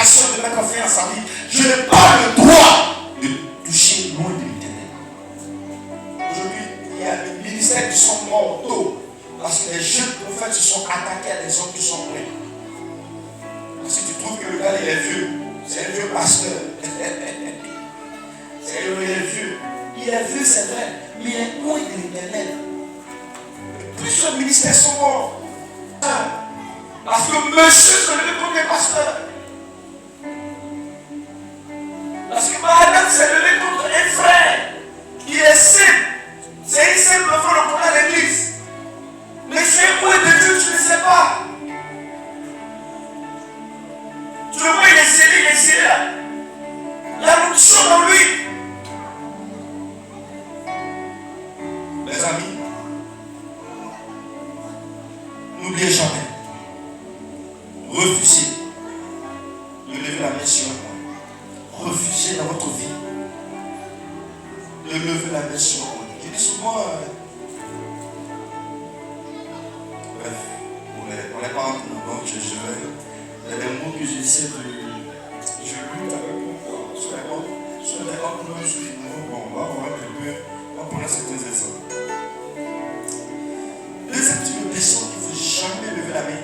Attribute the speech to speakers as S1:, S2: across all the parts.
S1: déclaration de mettre fin à sa vie. Je n'ai pas le droit de toucher loin de l'Éternel. Aujourd'hui, il y a des ministères qui sont morts tôt. Parce que les jeunes prophètes se sont attaqués à des hommes qui sont pleins. Parce que tu trouves que le gars il est vieux. C'est un vieux pasteur. C'est il est vieux. Il est vieux, c'est vrai. Mais il est loin de l'Éternel. Plusieurs ministères sont morts. Parce que monsieur se levait contre les pasteurs. Parce que madame s'est levée contre un frère qui est simple. C'est une simple frère qu'on a à l'église. Mais c'est un point de Dieu, tu ne sais pas. Tu le vois, il est scellé là. Il y a l'onction dans lui. Mes amis, n'oubliez jamais. Refusez de lever la main sur moi. Refusez dans votre vie de lever la main sur moi. Je dis souvent, bref, on n'est pas entre nous, donc il y a des mots que j'essaie de. Je lis avec mon corps sur les mots, bon, on va voir un peu, on va prendre certains exemples. Deuxième type de personne qu'il ne faut jamais lever la main.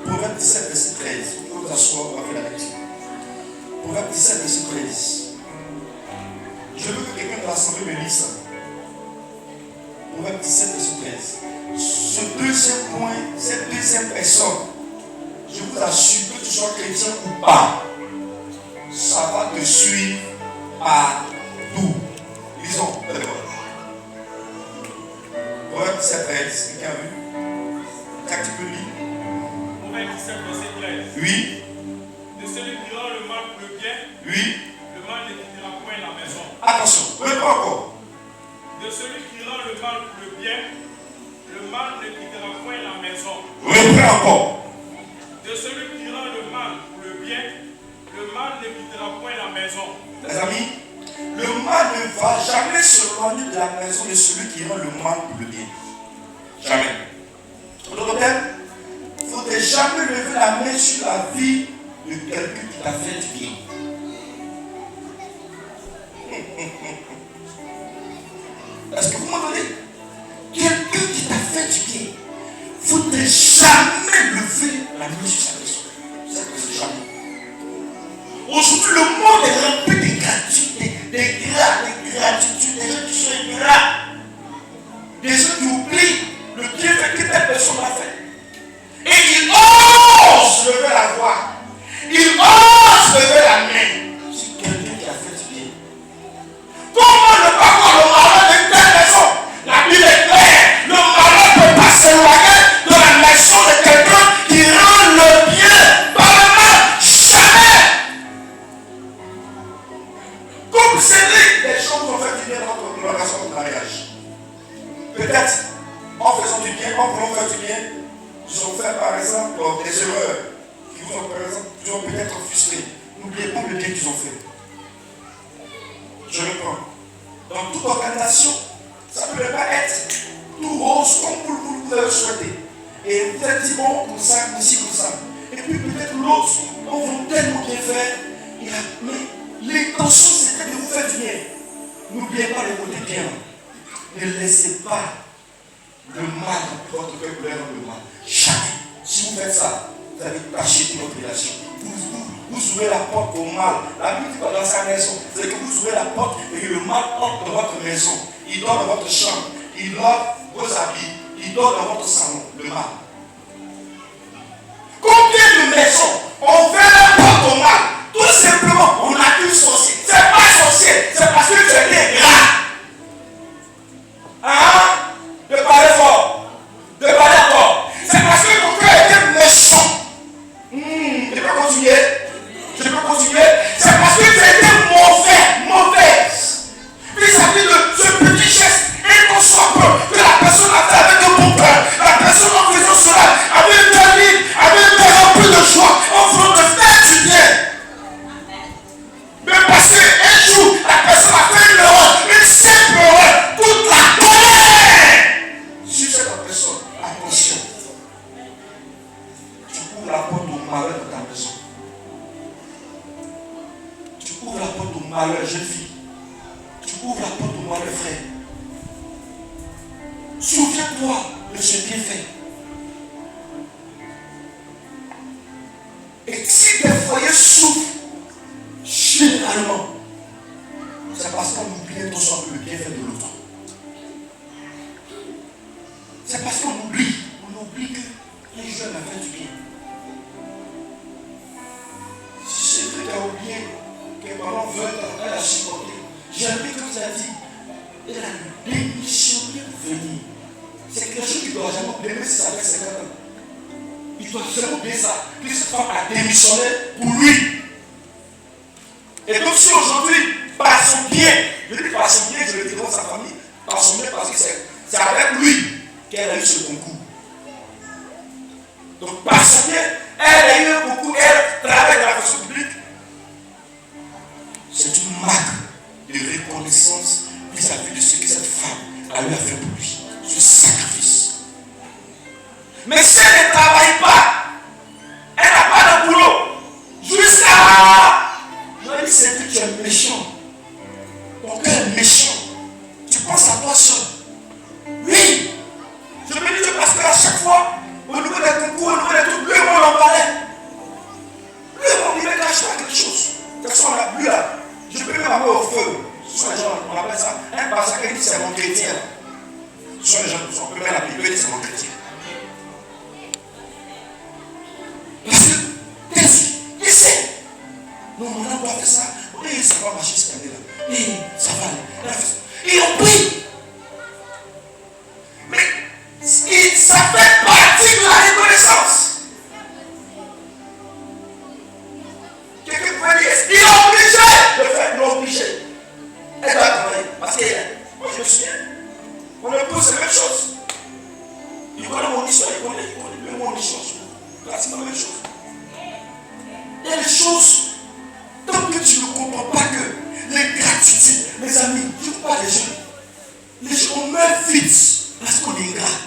S1: Proverbe 17, verset 13. Il faut vous asseoir, on va faire la lecture. Proverbe 17, verset 13. Je veux que quelqu'un de l'assemblée me lise ça. Proverbe 17, verset 13. Ce deuxième point, cette deuxième personne, je vous assure que tu sois chrétien ou pas, ça va te suivre partout. Lisons. Proverbe 17, 13. Quelqu'un a vu? Quand tu peux lire?
S2: 17, verset 13.
S1: Oui.
S2: De celui qui rend le mal pour le bien,
S1: oui.
S2: Le mal ne quittera point la maison.
S1: Attention, reprends encore.
S2: De celui qui rend le mal pour le bien, le mal ne quittera point la maison.
S1: Reprends encore.
S2: De celui qui rend le mal pour le bien, le mal ne quittera point la maison.
S1: Les amis, le mal ne va jamais s'éloigner de la maison de celui qui rend le mal pour le bien. Jamais. En d'autres termes, il ne faudrait jamais lever la main sur la vie de quelqu'un qui t'a fait du bien. Est-ce que vous m'entendez? Quelqu'un qui t'a fait du bien, il ne faudrait jamais lever la main sur sa personne. C'est jamais. Aujourd'hui, le monde est rempli de gratuité, de gratitude, des gens qui sont ingrats, des gens qui oublient le bienfait que telle personne a fait. Et il ose lever la voix. Il ose lever la main sur quelqu'un qui a fait du bien. Comment ne pas voir le malheur de telle maison? La Bible est claire. Le malheur ne peut pas s'éloigner de la maison de quelqu'un qui rend le bien par le mal. Jamais. Comme c'est dit, les gens vont faire du bien dans notre relation de mariage. Peut-être en faisant du bien, en voulant faire du bien, ils ont fait par exemple des erreurs qui vous ont, par exemple, vous ont peut-être frustré. N'oubliez pas le bien qu'ils ont fait. Je reprends. Dans toute organisation, ça ne peut pas être tout rose comme vous le souhaitez. Et vous êtes dit bon, comme ça, comme ci, comme ça. Et puis peut-être l'autre, on vous tellement bien faire. Mais l'intention c'était de vous faire du bien. N'oubliez pas le côté bien. Ne laissez pas le mal dans votre cœur pour le mal. Jamais. Si vous faites ça, vous allez cacher toute votre relation. Vous ouvrez la porte au mal. La Bible dit dans sa maison, c'est que vous ouvrez la porte et que le mal entre dans votre maison. Il dort dans votre chambre. Il lave vos habits. Il dort dans votre salon. Le mal. Combien de maisons on ouvert la porte au mal? Tout simplement, on accuse sorcier. C'est pas sorcier, c'est parce que tu es ingrat. Hein? De parler fort. De parler fort. C'est parce que ton cœur était méchant. Je peux continuer. Je peux continuer. C'est parce que tu étais mauvaise. Puis ça dit de ce petit geste inconscient que la personne a fait avec un bon cœur. La personne en faisant cela avait un cœur libre, avait un cœur rempli de joie, en voulant te faire du bien. Mais parce qu'un jour, la personne a fait une erreur, une simple erreur, toute la colère sur cette personne. Attention. Tu ouvres la porte au malheur de ta maison. malheur, jeune fille. Tu ouvres la porte au malheur, frère. Souviens-toi de ce bienfait. Et si des foyers souffrent, généralement, c'est parce qu'on oublie tout ça le bienfait de l'autre. C'est parce qu'on oublie que les jeunes ont fait du bien. C'est ce que tu as oublié, que pendant 20 ans, elle a supporté. Jamais quand tu as dit, elle a démissionné pour venir. C'est quelque chose qui ne doit jamais oublier, même si ça fait 50 ans. Il doit jamais oublier ça. Que cette femme a démissionné pour lui. Et donc si aujourd'hui, par son bien, je dis par son bien, je le dis dans sa famille, par son bien, parce que c'est avec lui qu'elle a eu ce concours. Donc par son bien, elle a eu un concours, elle travaille dans la fonction publique. C'est une marque de reconnaissance vis-à-vis de ce que cette femme a eu à faire pour lui. Ce sacrifice. Mais si elle ne travaille pas, elle n'a pas de boulot, jusqu'à... Je dis, c'est que tu es méchant. Ton cœur est méchant. Tu penses à toi seul. Oui. Je me dis que parce qu'à chaque fois, au niveau des concours, au niveau des trucs, lui, on en parlait. Lui, on lui met cache pas quelque chose. Quelque chose, lui là, je peux même avoir au feu. Ce sont les gens, on appelle ça, un passage qui dit c'est mon chrétien. Ce sont les gens, on peut même l'appeler, lui, c'est mon chrétien. Parce que, qu'est-ce qu'il sait? Non, on doit faire ça. Et ça va marcher cette année-là. Et ça va aller. Et on prie. Mais ça fait partie de la reconnaissance. Quelqu'un pourrait dire, il est obligé de faire, il est obligé. Elle doit travailler. Parce que moi je me souviens, on a tous la même chose. Il connaît mon histoire, il connaît mon histoire. Pratiquement la même chose. Il y a des choses, tant que tu ne comprends pas que l'ingratitude, mes amis, je ne veux pas les gens on meurt vite parce qu'on est ingrat.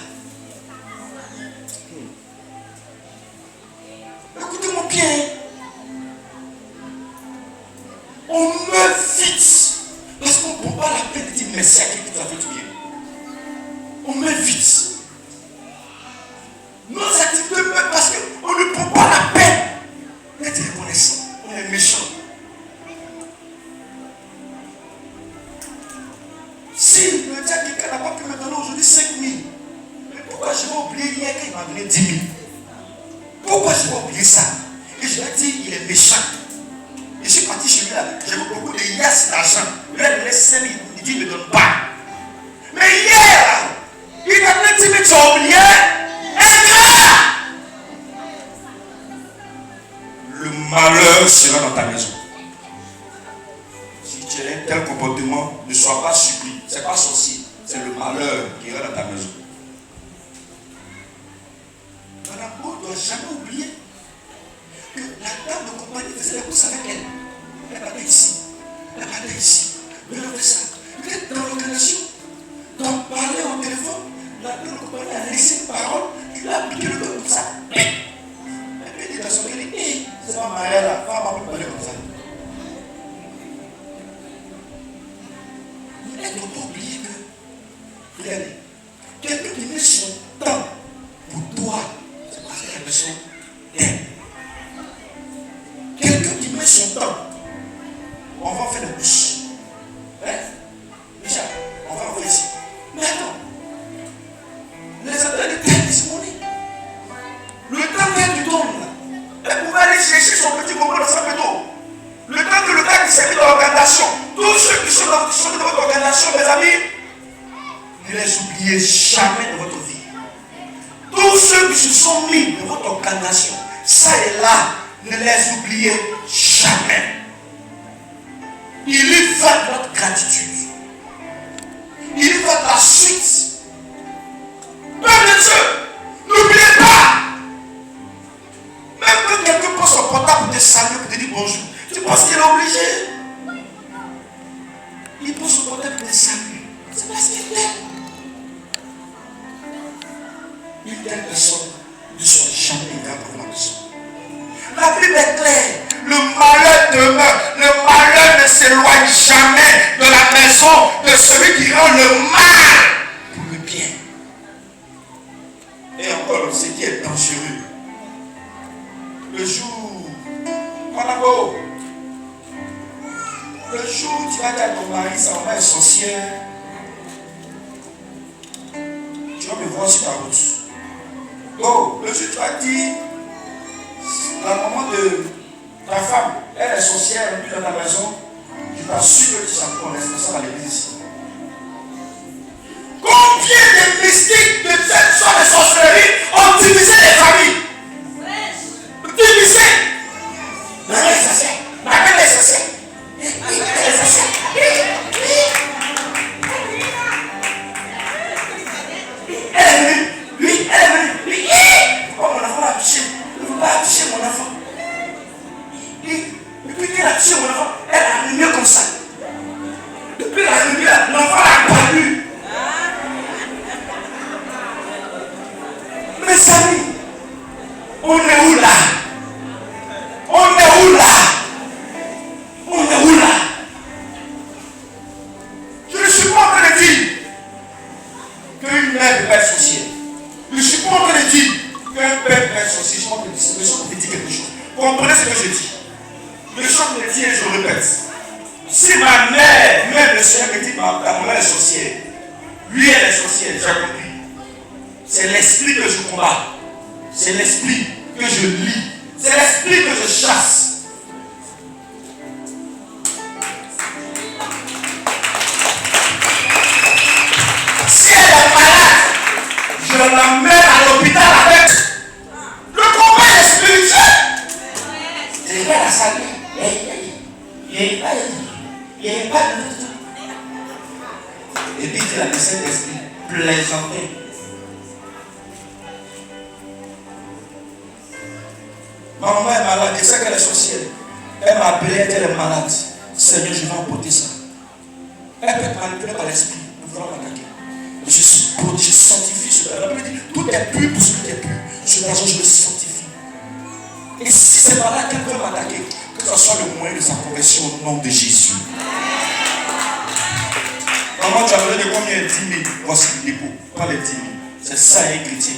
S1: Écoutez-moi bien. On meurt vite parce qu'on ne prend pas la peine de dire merci à quelqu'un qui t'a fait du bien. On meurt vite. Nos activités meurent parce qu'on ne prend pas la peine d'être reconnaissant. On est méchant. Si le dia quelqu'un n'a pas pu me donner aujourd'hui 5 000, mais pourquoi je vais oublier hier qu'il m'a donné 10 000? Pourquoi je vais oublier ça? Et je vais dire, il est méchant. Je suis parti chez lui là, j'ai beaucoup de yes d'argent. Il a donné 5 000, il dit, il ne me donne pas. Mais hier, il a donné 10 000, tu as oublié. Ingrat! Le malheur sera dans ta maison. Si tu as un tel comportement, ne sois pas surpris. Ce n'est pas sorcier, c'est le malheur qui ira dans ta maison. Madame Beau ne doit jamais oublier que la dame de compagnie faisait les courses avec elle. Elle partait ici, elle partait ici. Mais elle fait ça. Vous êtes dans l'organisation, d'en parler au téléphone, la dame de compagnie a laissé une parole, tu l'as appliqué le dos comme ça. Elle dit dans son cœur, c'est pas Maria là, pas ma parler comme ça. Elle ne doit pas oublier que, regardez, quelqu'un qui met son temps pour toi, c'est parce qu'il a besoin d'aide. Quelqu'un qui met son temps, on va faire des courses. Hein? Déjà, on va envoyer ici. Mais attends, les appels de terre sont monnaie. Le temps qu'elle lui donne, elle pouvait aller chercher son petit bonbon dans sa péto. Le temps que le gars qui s'est mis dans l'organisation, tous ceux qui sont dans votre organisation, mes amis, ne les oubliez jamais de votre vie. Tous ceux qui se sont mis dans votre organisation, ça et là, ne les oubliez jamais. Il y va de votre gratitude. Il y va de la suite. Père de Dieu, n'oubliez pas. Même quand quelqu'un prend son portable pour te saluer, pour te dire bonjour, tu penses qu'il est obligé? Il prend son portable pour te saluer. C'est parce qu'il t'aime. Une telle personne ne sera jamais grave pour la personne. La Bible est claire. Le malheur demeure. Le malheur ne s'éloigne jamais de la maison de celui qui rend le mal pour le bien. Et encore, ce qui est dangereux, le jour, le jour où tu vas dire à ton mari, sa maman est sorcière, tu vas me voir sur ta route. Oh, le jour où tu vas dire, la maman de ta femme, elle est sorcière, elle est dans ta maison, je t'assure que tu seras ton responsable à l'église. Combien de mystiques, de cette sorte de sorcellerie ont divisé les familles? Divisé. La mère est sorcière. Ma mère est sorcière. Elle est sorcière. Elle est venue. Lui, elle est venue. Lui, oh, mon enfant l'a touché. Il ne faut pas toucher mon enfant. Depuis qu'elle a touché mon enfant, elle a allumé comme ça. Depuis qu'elle a allumé, l'enfant l'a perdu. Mes amis, on est où là? On est où là? On est où là? Je ne suis pas en train de dire qu'une mère peut être sorcière. Je ne suis pas en train de dire qu'un père peut être sorcier. Je suis en train de dire, le chant me dit quelque chose. Comprenez ce que je dis. Le chant me dit et je répète. Si ma mère le Seigneur me dit ma mère est sorcière, lui elle est sorcière, j'ai compris. C'est l'esprit que je combats. C'est l'esprit que je lis. C'est l'esprit que je chasse. Si elle est malade, je l'emmène à l'hôpital avec. Le combat est spirituel. Je vais la saluer. Il n'y a pas de. Et puis tu as le Saint-Esprit plaisanter. Ma maman est malade, je sais qu'elle est sorcière. Elle m'a appelé, elle est malade. Seigneur, je vais emporter ça. Elle peut être manipulée par l'esprit. Nous voulons m'attaquer. Je sanctifie ce terrain. La Bible dit, tout est pur pour celui qui est pur. Ce terrain, je le sanctifie. Et si c'est par là qu'elle veut m'attaquer, que ce soit le moyen de sa conversion au nom de Jésus. Maman, tu as donné combien? 10 000. Voici le dépôt. Pas les 10 000. C'est ça, un chrétien.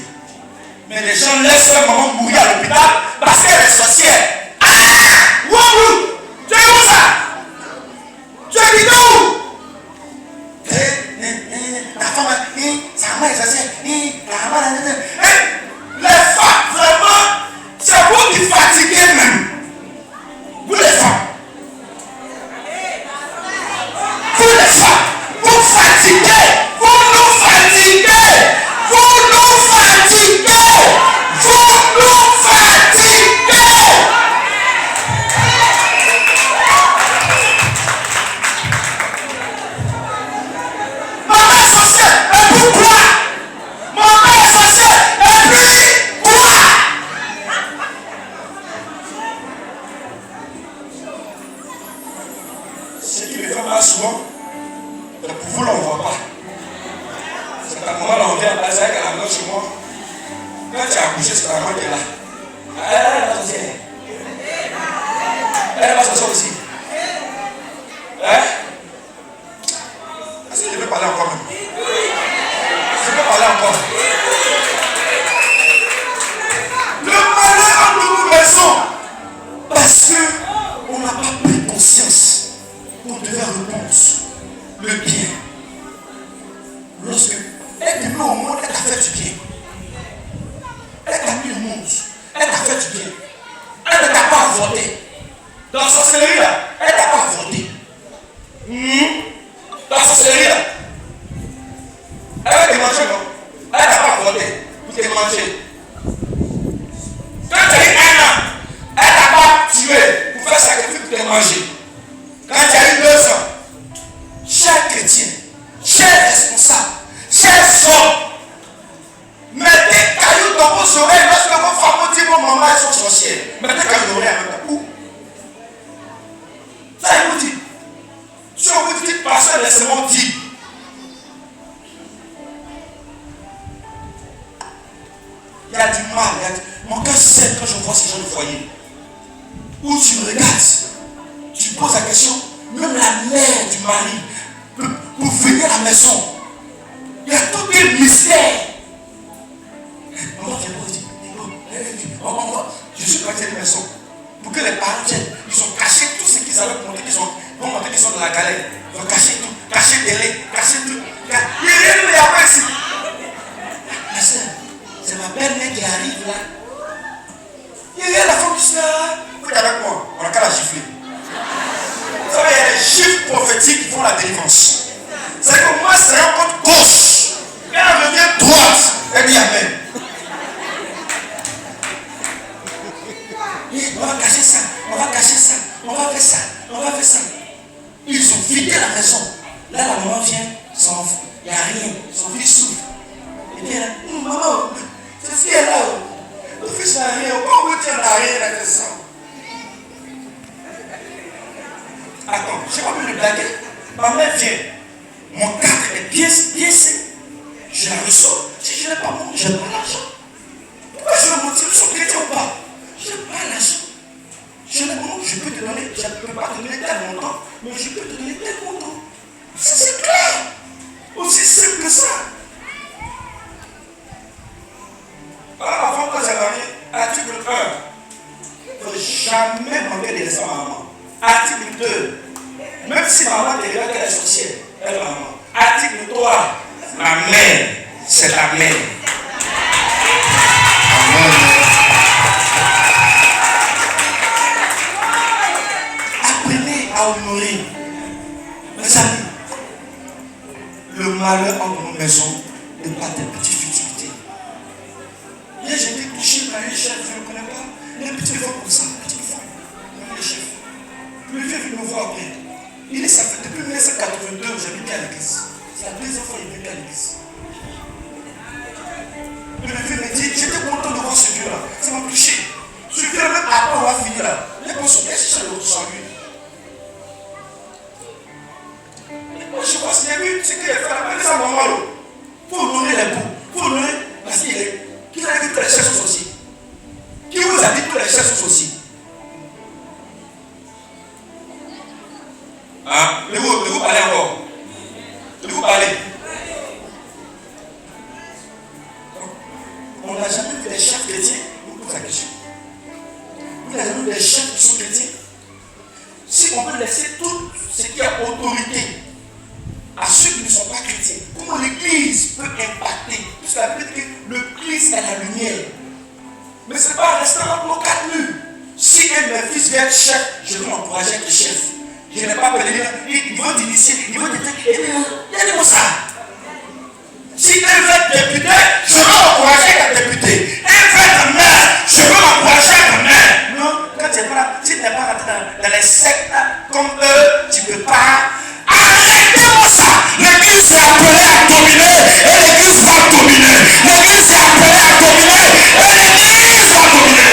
S1: Mais les gens laissent leur maman mourir à l'hôpital parce qu'elle est sorcière. Ah! Wouhou! Tu es où ça? Tu es dit où? La femme, sa maman est sorcière. Les femmes, vraiment, c'est vous qui fatiguez même. Vous les femmes. Vous les femmes, vous fatiguez. Vous nous fatiguez. Vous nous fatiguez. Vous nous fatiguez. Maman est sorcière, et pourquoi? Maman est sorcière, et puis quoi? Ce qui me fait mal souvent, pour vous, on ne voit pas. C'est ta maman, là, on vient à la maison, elle a chez moi. Quand tu as accouché, c'est ta maman qui est là. Elle est la sorcière. Elle est la sorcière aussi. Hein? Est-ce que je peux parler encore même? Je peux parler encore. Le malheur entre nos maisons. Parce qu'on n'a pas pris conscience qu'on devait répondre le bien. Lorsque elle te met au monde, elle t'a fait du bien. Elle t'a mis au monde. Elle t'a fait du bien. Elle ne t'a pas voté. Dans la sorcellerie là, elle t'a pas voté. Dans la sorcellerie là, elle va te manger, non? Elle t'a pas voté pour te manger. Quand tu as eu 1 an, elle t'a pas tué pour faire sacrifice pour te manger. Quand tu as eu 2 ans, chaque chrétien, chaque responsable, chaque homme, mettez cailloux dans vos oreilles lorsque vos femmes disent vos mamans elles sont sorcières. Mettez cailloux dans vos oreilles avec où? Ça il vous dit. Si on vous dit, pasteur, laissez-moi dire. Il y a du mal. Mon cœur sait quand je vois ces gens de foyer. Où tu me regardes. poses la question, même la mère du mari, pour venir à la maison, il y a tout des mystères. Maman vient pour dire, je suis parti à la maison. Pour que les parents viennent, ils ont caché tout ce qu'ils avaient montré, qu'ils ont montré qu'ils sont dans la galère. Ils ont caché tout, caché des laits, caché tout. Il n'y a rien de là ici. Ma soeur, c'est ma belle-mère qui arrive là. Il y a la femme qui se dit, vous êtes avec moi, on n'a qu'à la gifler. Vous savez, il y a des chiffres prophétiques qui font la délivrance. C'est que moi, c'est un côté gauche. Quand elle revient droite, elle dit Amen. On va cacher ça, on va cacher ça, on va faire ça, on va faire ça. Ils ont vidé la maison. Là, la maman vient, il n'y a rien, son fils souffre. Et bien, maman, ceci est là. Le fils n'a rien, pourquoi vous dites n'a rien à faire ça? Attends, je n'ai pas pu le blaguer. Ma mère vient, mon cadre est bien sec. Je la reçois. Si je n'ai pas mon, je n'ai pas l'argent. Pourquoi je vais mentir? Je suis chrétien ou pas? Je n'ai pas l'argent. Je n'ai pas mon, je peux te donner, je ne peux pas te donner tel montant, mais je peux te donner tel montant. C'est clair. Aussi simple que ça. Avant que j'ai marié, article 1, il ne faut jamais manquer de laisser maman. Article 2, même si maman te regarde qu'elle est sorcière, elle est maman. Article 3, ma mère, c'est ta mère. Apprenez à honorer. Mes amis, le malheur entre nos maisons n'est pas des petites futilités. Hier, j'ai été touché par un chef, je ne le connais pas. Les petits fois comme ça, petits fois. Le chef. Le vieux vient me voir après. Il est sapé depuis 1982, j'ai vécu à l'église. C'est la deuxième fois qu'il vient à l'église. Le vieux me dit, j'étais content de voir ce vieux-là. Ça m'a touché. Ce vieux-là, même après on va finir là. Les gens sont bien sur lui. Moi, je pense qu'il y a eu ce qu'il a fait là-bas. Les enfants, il faut honorer les bouts. Il faut honorer parce qu'il est. Qui a dit que les chefs sont aussi? Qui vous a dit que les chefs sont aussi? Hein? De vous parler encore? De vous parler? On n'a jamais vu des chefs chrétiens. Vous posez la question. Vous n'avez jamais vu des chefs qui sont chrétiens? Si on peut laisser tout ce qui a autorité à ceux qui ne sont pas chrétiens, comment l'église peut impacter? Puisque la Bible dit que l'église est la lumière. Mais ce n'est pas un restaurant pour 4 murs. Si un de mes fils vient être chef, je veux m'encourager à être chef. Je n'ai pas peur de dire, ils vont t'initier, ils vont t'aider. Il y a des mots ça. Si un veut être député, je veux m'encourager à être député. Un veut être maire, je veux m'encourager à être maire. Non, quand tu n'es pas rentré dans les sectes comme eux, tu ne peux pas. Arrêtez-moi ça! L'église est appelée à dominer et l'église va dominer. L'église est appelée à dominer et l'église va dominer.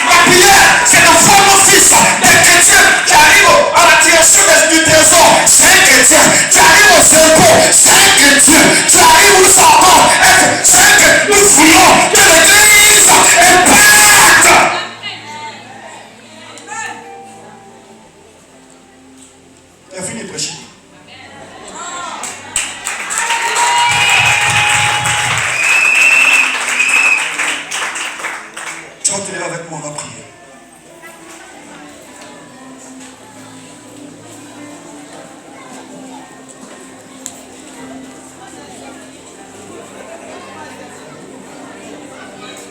S1: Ma prière, c'est de voir nos fils, des chrétiens qui arrivent à la direction du trésor, c'est un chrétien. Qui arrive aux impôts, c'est un chrétien. Qui arrive où ça encore, c'est un chrétien. Nous voulons que l'église impacte. Tu as fini de prêcher. Tu vas te lever avec moi, on va prier.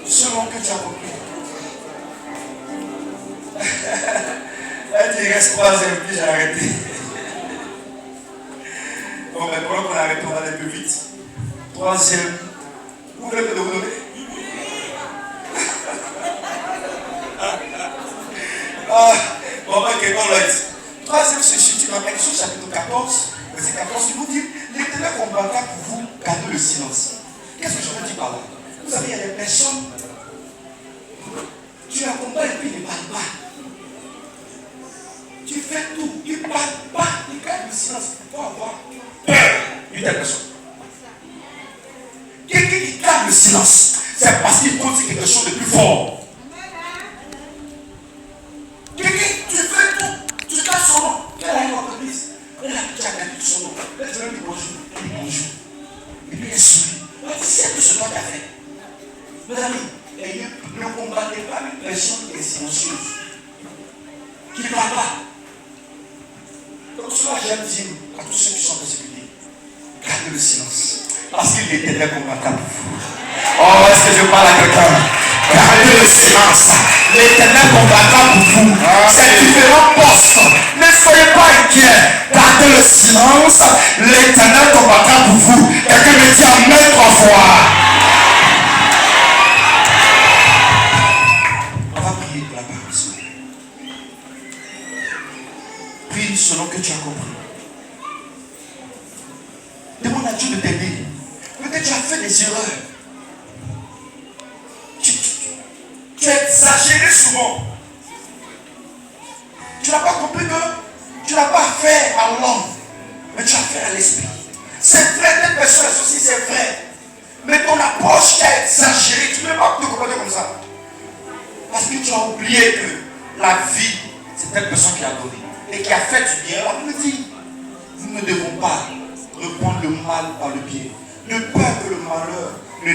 S1: Selon que tu as compris. Elle dit, il reste 3 heures, puis j'ai arrêté. Bon, mais pendant qu'on arrête, on va aller plus vite. 3e. Vous voulez que vous donner? Bon, ok, all right. 3e se situe dans Exode chapitre 14, verset 14, qui vous dit, l'Éternel combattra pour vous, gardez le silence. Qu'est-ce que je veux dire par là? Vous savez, il y a des personnes, tu accompagnes et puis ils ne parlent pas. Tu fais tout, ils ne parlent pas, ils gardent le silence. Il faut avoir peur d'une telle personne. Quelqu'un qui garde le silence, c'est parce qu'il compte quelque chose de plus fort. Quelqu'un Mes amis, ne combattez pas une personne qui est silencieuse, qui ne parle pas. Donc cela, j'aime dire à tous ceux qui sont persécutés, gardez le silence. Parce qu'il est l'Éternel combattant pour vous. Oh, est-ce que je parle à quelqu'un? Gardez le silence. L'Éternel combattant pour vous. C'est différents postes. Ne soyez pas inquiets. Gardez le silence. L'Éternel combattant pour vous. Quelqu'un me dit amen 3 fois. On va prier pour la parole. Prie selon que tu as compris. Demande à Dieu de t'aider. Peut-être tu as fait des erreurs. Tu as exagéré souvent. Tu n'as pas compris que tu n'as pas fait à l'homme, mais tu as fait à l'esprit. C'est vrai, telle personne aussi, c'est vrai. Mais ton approche t'a exagéré. Tu ne peux pas te comporter comme ça. Parce que tu as oublié que la vie, c'est telle personne qui a donné et qui a fait du bien. La Bible dit, nous ne devons pas reprendre le mal par le bien. De peur que le malheur ne